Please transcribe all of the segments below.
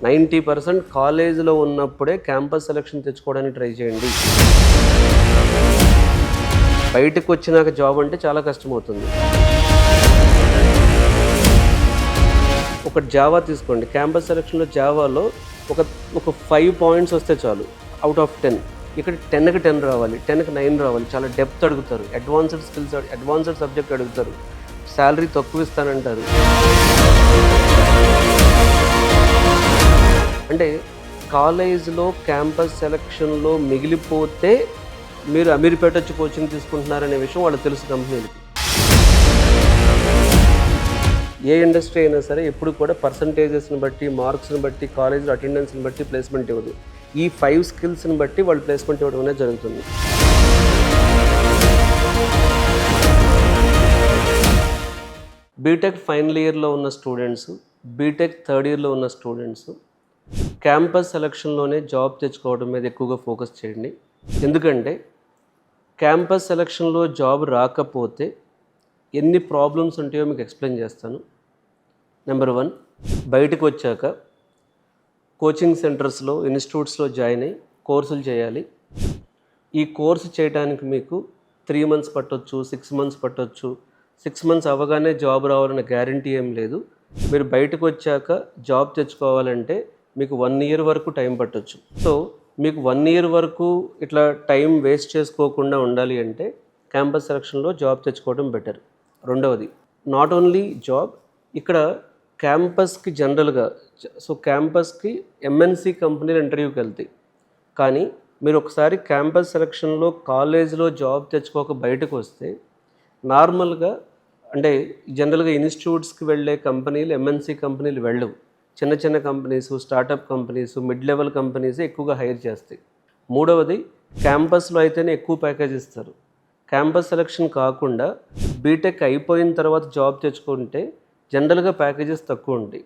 90% కాలేజీలో ఉన్నప్పుడే campus selection తెచ్చుకోవడానికి ట్రై చేయండి. బయటకు వచ్చినాక జాబ్ అంటే చాలా కష్టమవుతుంది. ఒక జావా తీసుకోండి, క్యాంపస్ సెలక్షన్లో జావాలో ఒక 5 పాయింట్స్ వస్తే చాలు అవుట్ ఆఫ్ 10. ఇక్కడ 10కి 10 రావాలి, 10కి 9 రావాలి. చాలా డెప్త్ అడుగుతారు, అడ్వాన్స్డ్ స్కిల్స్, అడ్వాన్స్డ్ సబ్జెక్ట్ అడుగుతారు, శాలరీ తక్కువ ఇస్తానంటారు. అంటే కాలేజ్లో క్యాంపస్ సెలక్షన్లో మిగిలిపోతే మీరు అమీర్పేట వచ్చి కోచింగ్ తీసుకుంటున్నారనే విషయం వాళ్ళకి తెలుసు కంపెనీలకి. ఏ ఇండస్ట్రీ అయినా సరే ఎప్పుడు కూడా పర్సంటేజెస్ని బట్టి, మార్క్స్ని బట్టి, కాలేజ్లో అటెండెన్స్ని బట్టి ప్లేస్మెంట్ ఇవ్వదు. ఈ 5 స్కిల్స్ని బట్టి వాళ్ళు ప్లేస్మెంట్ ఇవ్వడం అనేది జరుగుతుంది. బీటెక్ ఫైనల్ ఇయర్లో ఉన్న స్టూడెంట్స్, బీటెక్ థర్డ్ ఇయర్లో ఉన్న స్టూడెంట్స్ క్యాంపస్ సెలక్షన్లోనే జాబ్ తెచ్చుకోవడం మీద ఎక్కువగా ఫోకస్ చేయండి. ఎందుకంటే క్యాంపస్ సెలక్షన్లో జాబ్ రాకపోతే ఎన్ని ప్రాబ్లమ్స్ ఉంటాయో మీకు ఎక్స్ప్లెయిన్ చేస్తాను. నెంబర్ 1, బయటకు వచ్చాక కోచింగ్ సెంటర్స్లో, ఇన్స్టిట్యూట్స్లో జాయిన్ అయ్యి కోర్సులు చేయాలి. ఈ కోర్సు చేయడానికి మీకు 3 months పట్టొచ్చు, 6 months పట్టొచ్చు. 6 months అవ్వగానే జాబ్ రావాలనే గ్యారంటీ ఏం లేదు. మీరు బయటకు వచ్చాక జాబ్ తెచ్చుకోవాలంటే మీకు 1 year వరకు టైం పట్టొచ్చు. సో మీకు 1 year వరకు ఇట్లా టైం వేస్ట్ చేసుకోకుండా ఉండాలి అంటే క్యాంపస్ సెలక్షన్లో జాబ్ తెచ్చుకోవడం బెటర్. రెండవది, నాట్ ఓన్లీ జాబ్, ఇక్కడ క్యాంపస్కి జనరల్గా, సో క్యాంపస్కి ఎంఎన్సి కంపెనీలు ఇంటర్వ్యూకి వెళ్తాయి. కానీ మీరు ఒకసారి క్యాంపస్ సెలక్షన్లో కాలేజ్లో జాబ్ తెచ్చుకోక బయటకు వస్తే నార్మల్గా, అంటే జనరల్గా ఇన్స్టిట్యూట్స్కి వెళ్ళే కంపెనీలు ఎంఎన్సి కంపెనీలు వెళ్ళవు. చిన్న చిన్న companies, startup companies, mid level companies ఎక్కువగా హైర్ చేస్తాయి. మూడవది, క్యాంపస్లో అయితేనే ఎక్కువ ప్యాకేజ్ ఇస్తారు. క్యాంపస్ సెలక్షన్ కాకుండా బీటెక్ అయిపోయిన తర్వాత జాబ్ తెచ్చుకుంటే జనరల్గా ప్యాకేజెస్ తక్కువ ఉంటాయి.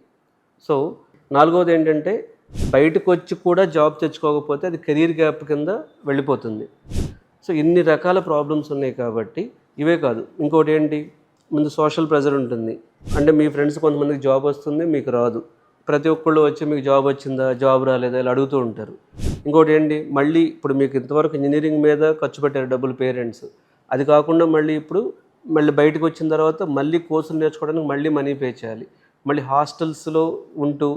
సో నాలుగవది ఏంటంటే, బయటకు వచ్చి కూడా జాబ్ తెచ్చుకోకపోతే అది కెరీర్ గ్యాప్ కింద వెళ్ళిపోతుంది. సో ఇన్ని రకాల ప్రాబ్లమ్స్ ఉన్నాయి కాబట్టి ఇవే కాదు, ఇంకోటి ఏంటి, ముందు సోషల్ ప్రెజర్ ఉంటుంది. అంటే మీ ఫ్రెండ్స్ కొంతమందికి జాబ్ వస్తుంది, మీకు రాదు. ప్రతి ఒక్కళ్ళు వచ్చి మీకు జాబ్ వచ్చిందా, జాబ్ రాలేదా ఇలా అడుగుతూ ఉంటారు. ఇంకోటి ఏంటి, మళ్ళీ ఇప్పుడు మీకు ఇంతవరకు ఇంజనీరింగ్ మీద ఖర్చు పెట్టారు డబ్బులు పేరెంట్స్, అది కాకుండా మళ్ళీ బయటకు వచ్చిన తర్వాత మళ్ళీ కోర్సులు నేర్చుకోవడానికి మళ్ళీ మనీ పే చేయాలి. మళ్ళీ హాస్టల్స్లో ఉంటూ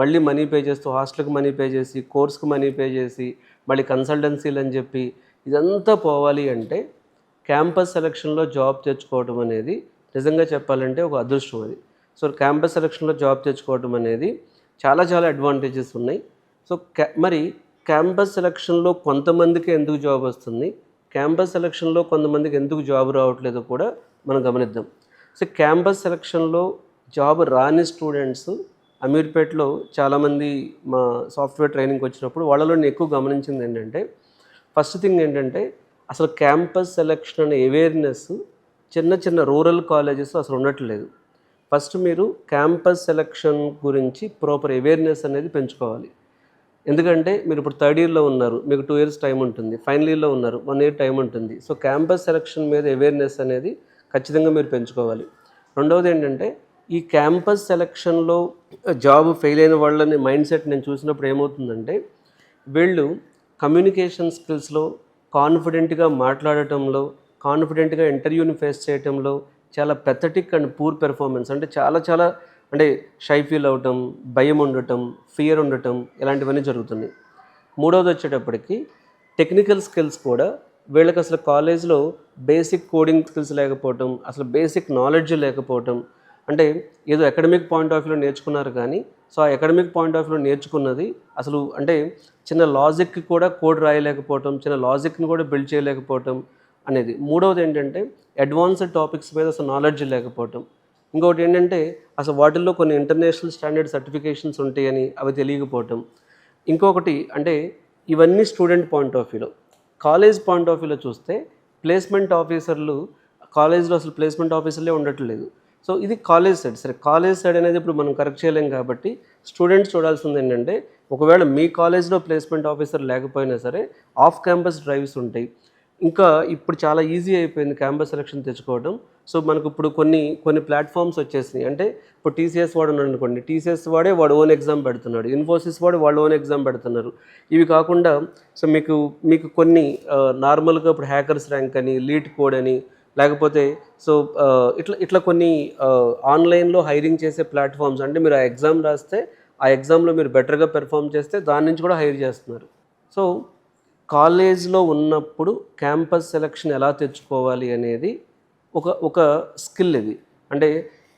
మళ్ళీ మనీ పే చేస్తూ, హాస్టల్కి మనీ పే చేసి, కోర్స్కి మనీ పే చేసి, మళ్ళీ కన్సల్టెన్సీలు అని చెప్పి ఇదంతా పోవాలి అంటే క్యాంపస్ సెలక్షన్లో జాబ్ తెచ్చుకోవడం అనేది నిజంగా చెప్పాలంటే ఒక అదృష్టం అది. సో క్యాంపస్ సెలక్షన్లో జాబ్ తెచ్చుకోవడం అనేది చాలా చాలా అడ్వాంటేజెస్ ఉన్నాయి. సో మరి క్యాంపస్ సెలక్షన్లో కొంతమందికి ఎందుకు జాబ్ వస్తుంది, క్యాంపస్ సెలక్షన్లో కొంతమందికి ఎందుకు జాబ్ రావట్లేదో కూడా మనం గమనిద్దాం. సో క్యాంపస్ సెలక్షన్లో జాబ్ రాని స్టూడెంట్స్ అమీర్పేటలో చాలామంది మా సాఫ్ట్వేర్ ట్రైనింగ్కి వచ్చినప్పుడు వాళ్ళలో నేను ఎక్కువ గమనించింది ఏంటంటే, ఫస్ట్ థింగ్ ఏంటంటే అసలు క్యాంపస్ సెలక్షన్ అనే అవేర్నెస్ చిన్న చిన్న రూరల్ కాలేజెస్ అసలు ఉండట్లేదు. ఫస్ట్ మీరు క్యాంపస్ సెలక్షన్ గురించి ప్రాపర్ అవేర్నెస్ అనేది పెంచుకోవాలి. ఎందుకంటే మీరు ఇప్పుడు థర్డ్ ఇయర్లో ఉన్నారు, మీకు 2 years టైం ఉంటుంది. ఫైనల్ ఇయర్లో ఉన్నారు, 1 year టైం ఉంటుంది. సో క్యాంపస్ సెలక్షన్ మీద అవేర్నెస్ అనేది ఖచ్చితంగా మీరు పెంచుకోవాలి. రెండవది ఏంటంటే, ఈ క్యాంపస్ సెలక్షన్లో జాబ్ ఫెయిల్ అయిన వాళ్ళని మైండ్ సెట్ నేను చూసినప్పుడు ఏమవుతుందంటే, వీళ్ళు కమ్యూనికేషన్ స్కిల్స్లో, కాన్ఫిడెంట్గా మాట్లాడటంలో, కాన్ఫిడెంట్గా ఇంటర్వ్యూని ఫేస్ చేయటంలో చాలా పెథటిక్ అండ్ పూర్ పెర్ఫార్మెన్స్, అంటే చాలా అంటే షై ఫీల్ అవటం, భయం ఉండటం, ఫియర్ ఉండటం, ఇలాంటివన్నీ జరుగుతున్నాయి. మూడవది వచ్చేటప్పటికి టెక్నికల్ స్కిల్స్ కూడా వీళ్ళకి అసలు కాలేజ్లో బేసిక్ కోడింగ్ స్కిల్స్ లేకపోవటం, అసలు బేసిక్ నాలెడ్జ్ లేకపోవటం. అంటే ఏదో అకాడమిక్ పాయింట్ ఆఫ్ వ్యూలో నేర్చుకున్నారు కానీ, సో ఆ అకాడమిక్ పాయింట్ ఆఫ్ వ్యూలో నేర్చుకున్నది అసలు అంటే చిన్న లాజిక్కి కూడా కోడ్ రాయలేకపోవటం, చిన్న లాజిక్ని కూడా బిల్డ్ చేయలేకపోవటం అనేది. మూడవది ఏంటంటే అడ్వాన్స్డ్ టాపిక్స్ మీద అసలు నాలెడ్జ్ లేకపోవటం. ఇంకొకటి ఏంటంటే అసలు వాటిల్లో కొన్ని ఇంటర్నేషనల్ స్టాండర్డ్ సర్టిఫికేషన్స్ ఉంటాయని అవి తెలియకపోవటం. ఇంకొకటి అంటే ఇవన్నీ స్టూడెంట్ పాయింట్ ఆఫ్ వ్యూలో. కాలేజ్ పాయింట్ ఆఫ్ వ్యూలో చూస్తే ప్లేస్మెంట్ ఆఫీసర్లు కాలేజ్లో అసలు ప్లేస్మెంట్ ఆఫీసర్లే ఉండట్లేదు. సో ఇది కాలేజ్ సైడ్. సరే, కాలేజ్ సైడ్ అనేది ఇప్పుడు మనం కరెక్ట్ చేయలేం కాబట్టి స్టూడెంట్స్ చూడాల్సింది ఏంటంటే, ఒకవేళ మీ కాలేజ్లో ప్లేస్మెంట్ ఆఫీసర్ లేకపోయినా సరే ఆఫ్ క్యాంపస్ డ్రైవ్స్ ఉంటాయి. ఇంకా ఇప్పుడు చాలా ఈజీ అయిపోయింది క్యాంపస్ సెలక్షన్ తెచ్చుకోవడం. సో మనకు ఇప్పుడు కొన్ని ప్లాట్ఫామ్స్ వచ్చేసినాయి. అంటే ఇప్పుడు టీసీఎస్ వాడు ఉన్నాడు అనుకోండి, టీసీఎస్ వాడే వాడు ఓన్ ఎగ్జామ్ పెడుతున్నాడు, ఇన్ఫోసిస్ వాడు వాళ్ళు ఓన్ ఎగ్జామ్ పెడుతున్నారు. ఇవి కాకుండా సో మీకు కొన్ని నార్మల్గా ఇప్పుడు హ్యాకర్స్ ర్యాంక్ అని, లీడ్ కోడ్ అని, లేకపోతే సో ఇట్లా కొన్ని ఆన్లైన్లో హైరింగ్ చేసే ప్లాట్ఫామ్స్, అంటే మీరు ఆ ఎగ్జామ్ రాస్తే ఆ ఎగ్జామ్లో మీరు బెటర్గా పెర్ఫామ్ చేస్తే దాని నుంచి కూడా హైర్ చేస్తున్నారు. సో కాలేజ్లో ఉన్నప్పుడు క్యాంపస్ సెలక్షన్ ఎలా తెచ్చుకోవాలి అనేది ఒక స్కిల్ ఇది. అంటే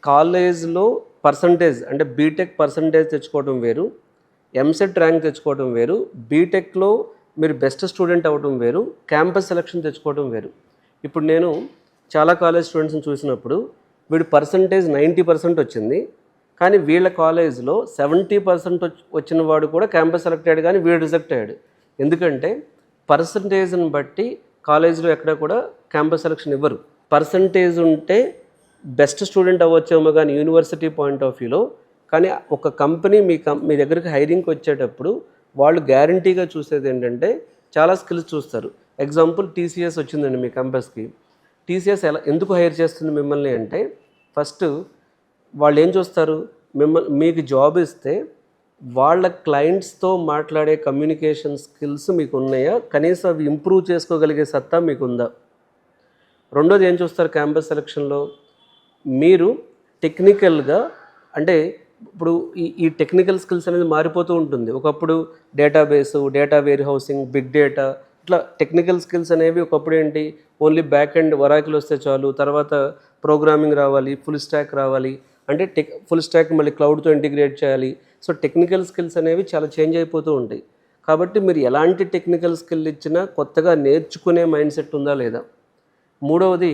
కాలేజ్లో పర్సంటేజ్, అంటే బీటెక్ పర్సంటేజ్ తెచ్చుకోవడం వేరు, ఎంసెట్ ర్యాంక్ తెచ్చుకోవడం వేరు, బీటెక్లో మీరు బెస్ట్ స్టూడెంట్ అవ్వడం వేరు, క్యాంపస్ సెలక్షన్ తెచ్చుకోవడం వేరు. ఇప్పుడు నేను చాలా కాలేజ్ స్టూడెంట్స్ని చూసినప్పుడు వీడు పర్సంటేజ్ 90% వచ్చింది, కానీ వీళ్ళ కాలేజ్లో 70% వచ్చిన వాడు కూడా క్యాంపస్ సెలెక్ట్ అయ్యాడు, కానీ వీడు రిజెక్ట్ అయ్యాడు. ఎందుకంటే పర్సంటేజ్ని బట్టి కాలేజ్లో ఎక్కడ కూడా క్యాంపస్ సెలక్షన్ ఇవ్వరు. పర్సంటేజ్ ఉంటే బెస్ట్ స్టూడెంట్ అవ్వచ్చేమో కానీ యూనివర్సిటీ పాయింట్ ఆఫ్ వ్యూలో, కానీ ఒక కంపెనీ మీ దగ్గరికి హైరింగ్కి వచ్చేటప్పుడు వాళ్ళు గ్యారంటీగా చూసేది ఏంటంటే చాలా స్కిల్స్ చూస్తారు. ఎగ్జాంపుల్ టీసీఎస్ వచ్చిందండి మీ క్యాంపస్కి. టీసీఎస్ ఎందుకు హైర్ చేస్తుంది మిమ్మల్ని అంటే, ఫస్ట్ వాళ్ళు ఏం చూస్తారు, మీకు జాబ్ ఇస్తే వాళ్ళ క్లయింట్స్తో మాట్లాడే కమ్యూనికేషన్ స్కిల్స్ మీకు ఉన్నాయా, కనీసం అవి ఇంప్రూవ్ చేసుకోగలిగే సత్తా మీకుందా. రెండోది ఏం చూస్తారు క్యాంపస్ సెలక్షన్లో, మీరు టెక్నికల్గా, అంటే ఇప్పుడు ఈ టెక్నికల్ స్కిల్స్ అనేది మారిపోతూ ఉంటుంది. ఒకప్పుడు database, data warehousing, big data, ఇట్లా టెక్నికల్ స్కిల్స్ అనేవి ఒకప్పుడు ఏంటి, ఓన్లీ బ్యాక్ అండ్ వరాకిల్ వస్తే చాలు, తర్వాత ప్రోగ్రామింగ్ రావాలి, ఫుల్ స్టాక్ రావాలి, అంటే ఫుల్ స్టాక్ మళ్ళీ క్లౌడ్తో ఇంటిగ్రేట్ చేయాలి. సో టెక్నికల్ స్కిల్స్ అనేవి చాలా చేంజ్ అయిపోతూ ఉంటాయి. కాబట్టి మీరు ఎలాంటి టెక్నికల్ స్కిల్ ఇచ్చినా కొత్తగా నేర్చుకునే మైండ్ సెట్ ఉందా లేదా. మూడవది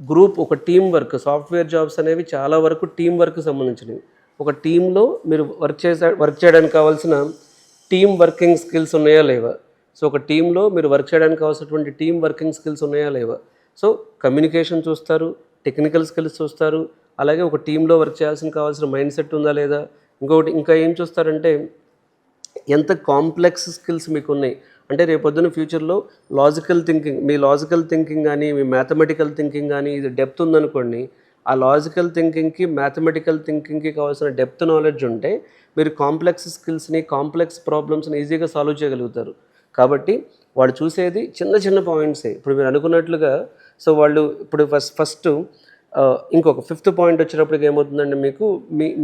గ్రూప్, ఒక టీం వర్క్. సాఫ్ట్వేర్ జాబ్స్ అనేవి చాలా వరకు టీం వర్క్ సంబంధించినవి. ఒక టీంలో మీరు వర్క్ చేయడానికి కావాల్సిన టీం వర్కింగ్ స్కిల్స్ ఉన్నాయా లేవా. సో ఒక టీంలో మీరు వర్క్ చేయడానికి కావాల్సినటువంటి టీం వర్కింగ్ స్కిల్స్ ఉన్నాయా లేవా. సో కమ్యూనికేషన్ చూస్తారు, టెక్నికల్ స్కిల్స్ చూస్తారు, అలాగే ఒక టీంలో వర్క్ చేయాల్సిన కావాల్సిన మైండ్ సెట్ ఉందా లేదా. ఇంకా ఏం చూస్తారంటే ఎంత కాంప్లెక్స్ స్కిల్స్ మీకు ఉన్నాయి. అంటే రేపొద్దున ఫ్యూచర్లో మీ లాజికల్ థింకింగ్ కానీ, మీ మ్యాథమెటికల్ థింకింగ్ కానీ ఇది డెప్త్ ఉందనుకోండి, ఆ లాజికల్ థింకింగ్కి, మ్యాథమెటికల్ థింకింగ్కి కావాల్సిన డెప్త్ నాలెడ్జ్ ఉంటే మీరు కాంప్లెక్స్ స్కిల్స్ని, కాంప్లెక్స్ ప్రాబ్లమ్స్ని ఈజీగా సాల్వ్ చేయగలుగుతారు. కాబట్టి వాళ్ళు చూసేది చిన్న చిన్న పాయింట్సే. ఇప్పుడు మీరు అనుకున్నట్లుగా సో వాళ్ళు ఇప్పుడు ఫస్ట్ ఇంకొక 5th పాయింట్ వచ్చేటప్పటికి ఏమవుతుందంటే మీకు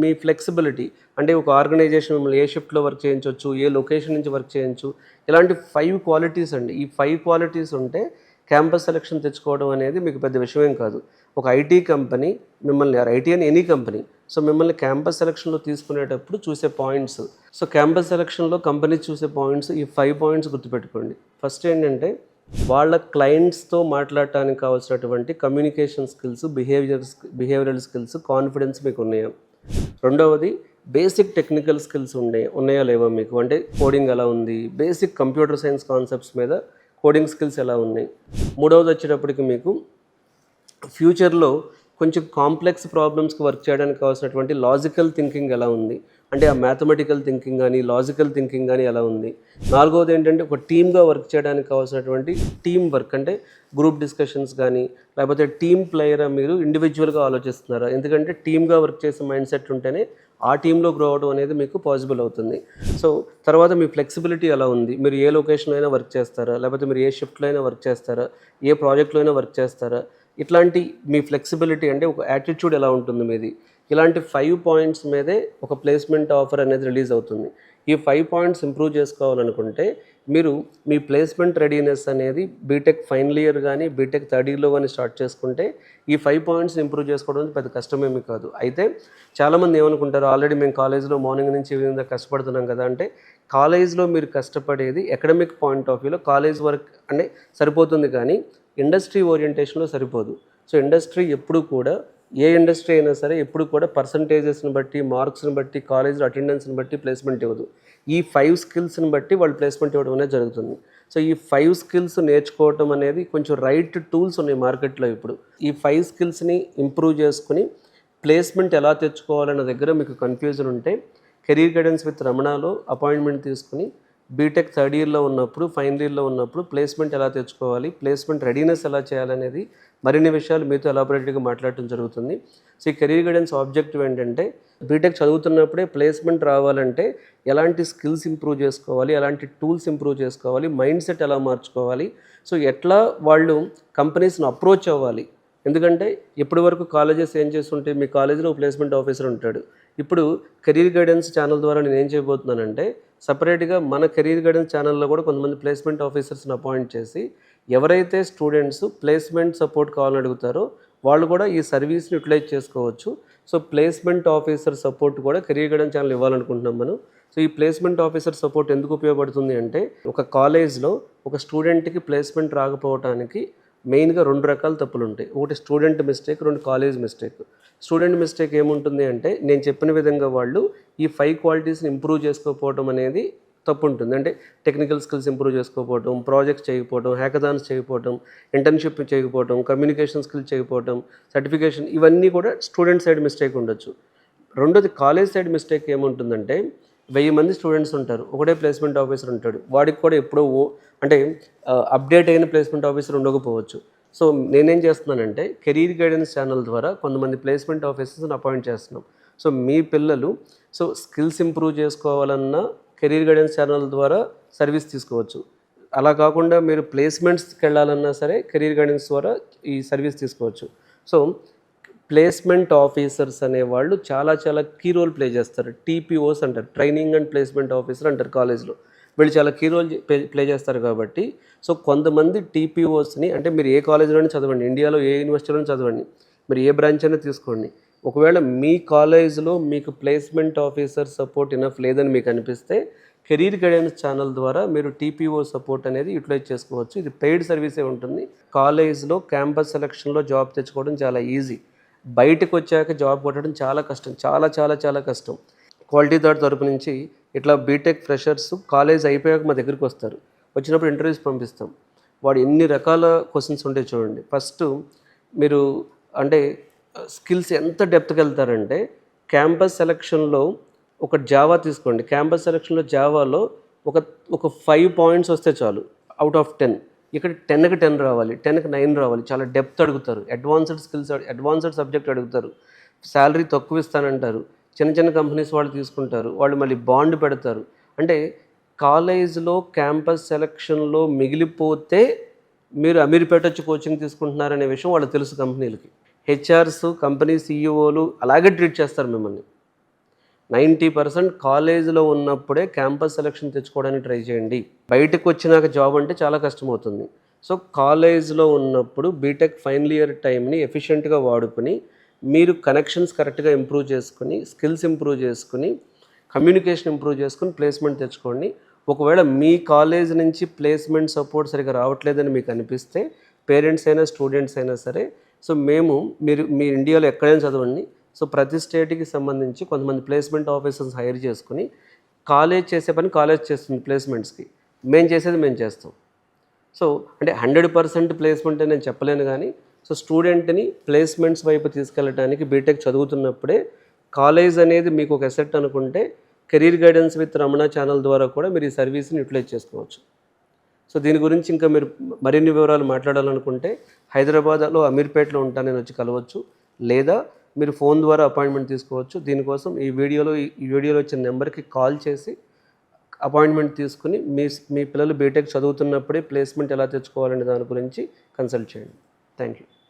మీ ఫ్లెక్సిబిలిటీ, అంటే ఒక ఆర్గనైజేషన్ మిమ్మల్ని ఏ షిఫ్ట్లో వర్క్ చేయించవచ్చు, ఏ లొకేషన్ నుంచి వర్క్ చేయొచ్చు, ఇలాంటి 5 క్వాలిటీస్ అండి. ఈ 5 క్వాలిటీస్ ఉంటే క్యాంపస్ సెలక్షన్ తెచ్చుకోవడం అనేది మీకు పెద్ద విషయం కాదు. ఒక ఐటీ కంపెనీ మిమ్మల్ని, ఐటీ అని ఎనీ కంపెనీ, సో మిమ్మల్ని క్యాంపస్ సెలక్షన్లో తీసుకునేటప్పుడు చూసే పాయింట్స్, సో క్యాంపస్ సెలక్షన్లో కంపెనీ చూసే పాయింట్స్, ఈ 5 పాయింట్స్ గుర్తుపెట్టుకోండి. ఫస్ట్ ఏంటంటే వాళ్ళ క్లయింట్స్తో మాట్లాడటానికి కావాల్సినటువంటి communication skills, behavioural skills, confidence మీకు ఉన్నాయా. రెండవది బేసిక్ టెక్నికల్ స్కిల్స్ ఉన్నాయా లేవా మీకు, అంటే కోడింగ్ ఎలా ఉంది, బేసిక్ కంప్యూటర్ సైన్స్ కాన్సెప్ట్స్ మీద కోడింగ్ స్కిల్స్ ఎలా ఉన్నాయి. మూడవది వచ్చేటప్పటికి మీకు ఫ్యూచర్లో కొంచెం కాంప్లెక్స్ ప్రాబ్లమ్స్కి వర్క్ చేయడానికి కావాల్సినటువంటి లాజికల్ థింకింగ్ ఎలా ఉంది, అంటే ఆ మ్యాథమెటికల్ థింకింగ్ కానీ, లాజికల్ థింకింగ్ కానీ ఎలా ఉంది. నాలుగవది ఏంటంటే ఒక టీమ్గా వర్క్ చేయడానికి కావాల్సినటువంటి టీమ్ వర్క్, అంటే గ్రూప్ డిస్కషన్స్ కానీ, లేకపోతే టీమ్ ప్లేయరా, మీరు ఇండివిజువల్గా ఆలోచిస్తున్నారా. ఎందుకంటే టీమ్గా వర్క్ చేసే మైండ్ సెట్ ఉంటేనే ఆ టీంలో గ్రో అవడం అనేది మీకు పాసిబుల్ అవుతుంది. సో తర్వాత మీ ఫ్లెక్సిబిలిటీ ఎలా ఉంది, మీరు ఏ లొకేషన్లో అయినా వర్క్ చేస్తారా, లేకపోతే మీరు ఏ షిఫ్ట్లో అయినా వర్క్ చేస్తారా, ఏ ప్రాజెక్ట్లో అయినా వర్క్ చేస్తారా. ఇట్లాంటి మీ ఫ్లెక్సిబిలిటీ, అంటే ఒక యాటిట్యూడ్ ఎలా ఉంటుంది మీది. ఇలాంటి 5 పాయింట్స్ మీదే ఒక ప్లేస్మెంట్ ఆఫర్ అనేది రిలీజ్ అవుతుంది. ఈ 5 పాయింట్స్ ఇంప్రూవ్ చేసుకోవాలనుకుంటే మీరు మీ ప్లేస్మెంట్ రెడీనెస్ అనేది బీటెక్ ఫైనల్ ఇయర్ కానీ, బీటెక్ 3rd yearలో కానీ స్టార్ట్ చేసుకుంటే ఈ 5 పాయింట్స్ ఇంప్రూవ్ చేసుకోవడం పెద్ద కష్టమేమీ కాదు. అయితే చాలామంది ఏమనుకుంటారు, ఆల్రెడీ మేము కాలేజ్లో మార్నింగ్ నుంచి ఈవినింగ్ దాకా కష్టపడుతున్నాం కదా అంటే, కాలేజ్లో మీరు కష్టపడేది అకాడమిక్ పాయింట్ ఆఫ్ వ్యూలో కాలేజ్ వర్క్ అంటే సరిపోతుంది, కానీ ఇండస్ట్రీ ఓరియంటేషన్లో సరిపోదు. సో ఇండస్ట్రీ ఎప్పుడు కూడా, ఏ ఇండస్ట్రీ అయినా సరే ఎప్పుడు కూడా పర్సంటేజెస్ని బట్టి, మార్క్స్ని బట్టి, కాలేజ్లో అటెండెన్స్ని బట్టి ప్లేస్మెంట్ ఇవ్వదు. ఈ 5 స్కిల్స్ని బట్టి వాళ్ళు ప్లేస్మెంట్ ఇవ్వడం అనేది జరుగుతుంది. సో ఈ 5 స్కిల్స్ నేర్చుకోవటం అనేది కొంచెం రైట్ టూల్స్ ఉన్నాయి మార్కెట్లో ఇప్పుడు. ఈ 5 స్కిల్స్ని ఇంప్రూవ్ చేసుకుని ప్లేస్మెంట్ ఎలా తెచ్చుకోవాలన్న దగ్గర మీకు కన్ఫ్యూజన్ ఉంటే కెరీర్ గైడెన్స్ విత్ రమణలో అపాయింట్మెంట్ తీసుకుని బీటెక్ థర్డ్ ఇయర్లో ఉన్నప్పుడు, ఫైనల్ ఇయర్లో ఉన్నప్పుడు ప్లేస్మెంట్ ఎలా తెచ్చుకోవాలి, ప్లేస్మెంట్ రెడీనెస్ ఎలా చేయాలనేది మరిన్ని విషయాలు మీతో ఎలాబొరేట్గా మాట్లాడటం జరుగుతుంది. సో ఈ కెరీర్ గైడెన్స్ ఆబ్జెక్టివ్ ఏంటంటే బీటెక్ చదువుతున్నప్పుడే ప్లేస్మెంట్ రావాలంటే ఎలాంటి స్కిల్స్ ఇంప్రూవ్ చేసుకోవాలి, ఎలాంటి టూల్స్ ఇంప్రూవ్ చేసుకోవాలి, మైండ్ సెట్ ఎలా మార్చుకోవాలి, సో ఎట్లా వాళ్ళు కంపెనీస్ని అప్రోచ్ అవ్వాలి. ఎందుకంటే ఇప్పటి వరకు కాలేజెస్ ఏం చేస్తుంటే మీ కాలేజీలో ప్లేస్మెంట్ ఆఫీసర్ ఉంటాడు. ఇప్పుడు కెరీర్ గైడెన్స్ ఛానల్ ద్వారా నేను ఏం చేయబోతున్నానంటే సపరేట్గా మన కెరీర్ గైడెన్స్ ఛానల్లో కూడా కొంతమంది ప్లేస్మెంట్ ఆఫీసర్స్ని అపాయింట్ చేసి ఎవరైతే స్టూడెంట్స్ ప్లేస్మెంట్ సపోర్ట్ కావాలని అడుగుతారో వాళ్ళు కూడా ఈ సర్వీస్ని యూటిలైజ్ చేసుకోవచ్చు. సో ప్లేస్మెంట్ ఆఫీసర్ సపోర్ట్ కూడా కెరీర్ గైడెన్స్ ఛానల్ ఇవ్వాలనుకుంటున్నాం మనం. సో ఈ ప్లేస్మెంట్ ఆఫీసర్ సపోర్ట్ ఎందుకు ఉపయోగపడుతుంది అంటే ఒక కాలేజ్లో ఒక స్టూడెంట్కి ప్లేస్మెంట్ రాకపోవడానికి మెయిన్గా 2 రకాల తప్పులు ఉంటాయి. ఒకటి student mistake, 2 college mistake. Student mistake ఏముంటుంది అంటే నేను చెప్పిన విధంగా వాళ్ళు ఈ 5 క్వాలిటీస్ని ఇంప్రూవ్ చేసుకోకపోవడం అనేది తప్పు ఉంటుంది. అంటే టెక్నికల్ స్కిల్స్ ఇంప్రూవ్ చేసుకోకపోవడం, ప్రాజెక్ట్స్ చేయకపోవడం, హ్యాకథాన్స్ చేయకపోవడం, ఇంటర్న్షిప్ చేయకపోవడం, కమ్యూనికేషన్ స్కిల్స్ చేయకపోవడం, సర్టిఫికేషన్, ఇవన్నీ కూడా స్టూడెంట్ సైడ్ మిస్టేక్ ఉండొచ్చు. రెండోది కాలేజ్ సైడ్ మిస్టేక్ ఏముంటుందంటే 1000 మంది స్టూడెంట్స్ ఉంటారు, ఒకటే ప్లేస్మెంట్ ఆఫీసర్ ఉంటాడు, వాడికి కూడా ఎప్పుడో అంటే అప్డేట్ అయిన ప్లేస్మెంట్ ఆఫీసర్ ఉండకపోవచ్చు. సో నేనేం చేస్తున్నానంటే కెరీర్ గైడెన్స్ ఛానల్ ద్వారా కొంతమంది ప్లేస్మెంట్ ఆఫీసర్స్ని అపాయింట్ చేస్తున్నాం. సో మీ పిల్లలు స్కిల్స్ ఇంప్రూవ్ చేసుకోవాలన్నా కెరీర్ గైడెన్స్ ఛానల్ ద్వారా సర్వీస్ తీసుకోవచ్చు. అలా కాకుండా మీరు ప్లేస్మెంట్స్కి వెళ్ళాలన్నా సరే కెరీర్ గైడెన్స్ ద్వారా ఈ సర్వీస్ తీసుకోవచ్చు. సో ప్లేస్మెంట్ ఆఫీసర్స్ అనేవాళ్ళు చాలా కీ రోల్ ప్లే చేస్తారు. టీపీఓస్ అంటారు, ట్రైనింగ్ అండ్ ప్లేస్మెంట్ ఆఫీసర్ అంటారు కాలేజ్లో. వీళ్ళు చాలా కీ రోల్ ప్లే చేస్తారు కాబట్టి సో కొంతమంది టీపీఓస్ని, అంటే మీరు ఏ కాలేజీలోనే చదవండి, ఇండియాలో ఏ యూనివర్సిటీలోనే చదవండి, మీరు ఏ బ్రాంచ్ అయినా తీసుకోండి, ఒకవేళ మీ కాలేజ్లో మీకు ప్లేస్మెంట్ ఆఫీసర్ సపోర్ట్ ఇనఫ్ లేదని మీకు అనిపిస్తే కెరీర్ గైడెన్స్ ఛానల్ ద్వారా మీరు టీపీఓ సపోర్ట్ అనేది యూటిలైజ్ చేసుకోవచ్చు. ఇది పెయిడ్ సర్వీసే ఉంటుంది. కాలేజ్లో క్యాంపస్ సెలక్షన్లో జాబ్ తెచ్చుకోవడం చాలా ఈజీ, బయటకు వచ్చాక జాబ్ కొట్టడం చాలా కష్టం, చాలా కష్టం. క్వాలిటీ థాట్ తరపు నుంచి ఇట్లా బీటెక్ ఫ్రెషర్స్ కాలేజ్ అయిపోయాక మా దగ్గరికి వస్తారు. వచ్చినప్పుడు ఇంటర్వ్యూస్ పంపిస్తాం. వాడు ఎన్ని రకాల క్వశ్చన్స్ ఉంటాయి చూడండి. ఫస్ట్ మీరు అంటే స్కిల్స్ ఎంత డెప్త్కి వెళ్తారంటే క్యాంపస్ సెలక్షన్లో ఒక జావా తీసుకోండి. క్యాంపస్ సెలక్షన్లో జావాలో ఒక 5 పాయింట్స్ వస్తే చాలు అవుట్ ఆఫ్ 10. ఇక్కడ 10కి 10 రావాలి, 10కి 9 రావాలి. చాలా డెప్త్ అడుగుతారు, అడ్వాన్స్డ్ స్కిల్స్, అడ్వాన్స్డ్ సబ్జెక్ట్ అడుగుతారు. శాలరీ తక్కువ ఇస్తానంటారు. చిన్న కంపెనీస్ వాళ్ళు తీసుకుంటారు, వాళ్ళు మళ్ళీ బాండ్ పెడతారు. అంటే కాలేజ్లో క్యాంపస్ సెలక్షన్లో మిగిలిపోతే మీరు అమీర్పేట వచ్చి కోచింగ్ తీసుకుంటున్నారనే విషయం వాళ్ళకి తెలుసు. కంపెనీలకి హెచ్ఆర్స్, కంపెనీ సీఈఓలు అలాగే ట్రీట్ చేస్తారు మిమ్మల్ని. 90% కాలేజీలో ఉన్నప్పుడే క్యాంపస్ సెలక్షన్ తెచ్చుకోవడానికి ట్రై చేయండి. బయటకు వచ్చినాక జాబ్ అంటే చాలా కష్టమవుతుంది. సో కాలేజ్లో ఉన్నప్పుడు బీటెక్ ఫైనల్ ఇయర్ టైంని ఎఫిషియెంట్గా వాడుకొని మీరు కనెక్షన్స్ కరెక్ట్గా ఇంప్రూవ్ చేసుకుని, స్కిల్స్ ఇంప్రూవ్ చేసుకుని, కమ్యూనికేషన్ ఇంప్రూవ్ చేసుకుని ప్లేస్మెంట్ తెచ్చుకోండి. ఒకవేళ మీ కాలేజ్ నుంచి ప్లేస్మెంట్ సపోర్ట్ సరిగ్గా రావట్లేదని మీకు అనిపిస్తే పేరెంట్స్ అయినా స్టూడెంట్స్ అయినా సరే, సో మీరు ఇండియాలో ఎక్కడైనా చదవండి. సో ప్రతి స్టేట్కి సంబంధించి కొంతమంది ప్లేస్మెంట్ ఆఫీసర్స్ హైర్ చేసుకుని కాలేజ్ చేసే పని కాలేజ్ చేస్తుంది ప్లేస్మెంట్స్కి, మేము చేసేది మేము చేస్తాం. సో అంటే 100% ప్లేస్మెంట్ అని నేను చెప్పలేను, కానీ సో స్టూడెంట్ని ప్లేస్మెంట్స్ వైపు తీసుకెళ్ళడానికి బీటెక్ చదువుతున్నప్పుడే కాలేజ్ అనేది మీకు ఒక అసెట్ అనుకుంటే career guidance with Ramana channel ద్వారా కూడా మీరు ఈ సర్వీస్ని యూటిలైజ్ చేసుకోవచ్చు. సో దీని గురించి ఇంకా మీరు మరిన్ని వివరాలు మాట్లాడాలనుకుంటే హైదరాబాద్లో అమీర్పేటలో ఉంటాను, నేను వచ్చి కలవచ్చు, లేదా మీరు ఫోన్ ద్వారా అపాయింట్మెంట్ తీసుకోవచ్చు. దీనికోసం ఈ వీడియోలో వచ్చిన నెంబర్కి కాల్ చేసి అపాయింట్మెంట్ తీసుకుని మీ పిల్లలు బీటెక్ చదువుతున్నప్పుడే ప్లేస్మెంట్ ఎలా తెచ్చుకోవాలనే దాని గురించి కన్సల్ట్ చేయండి. Thank you.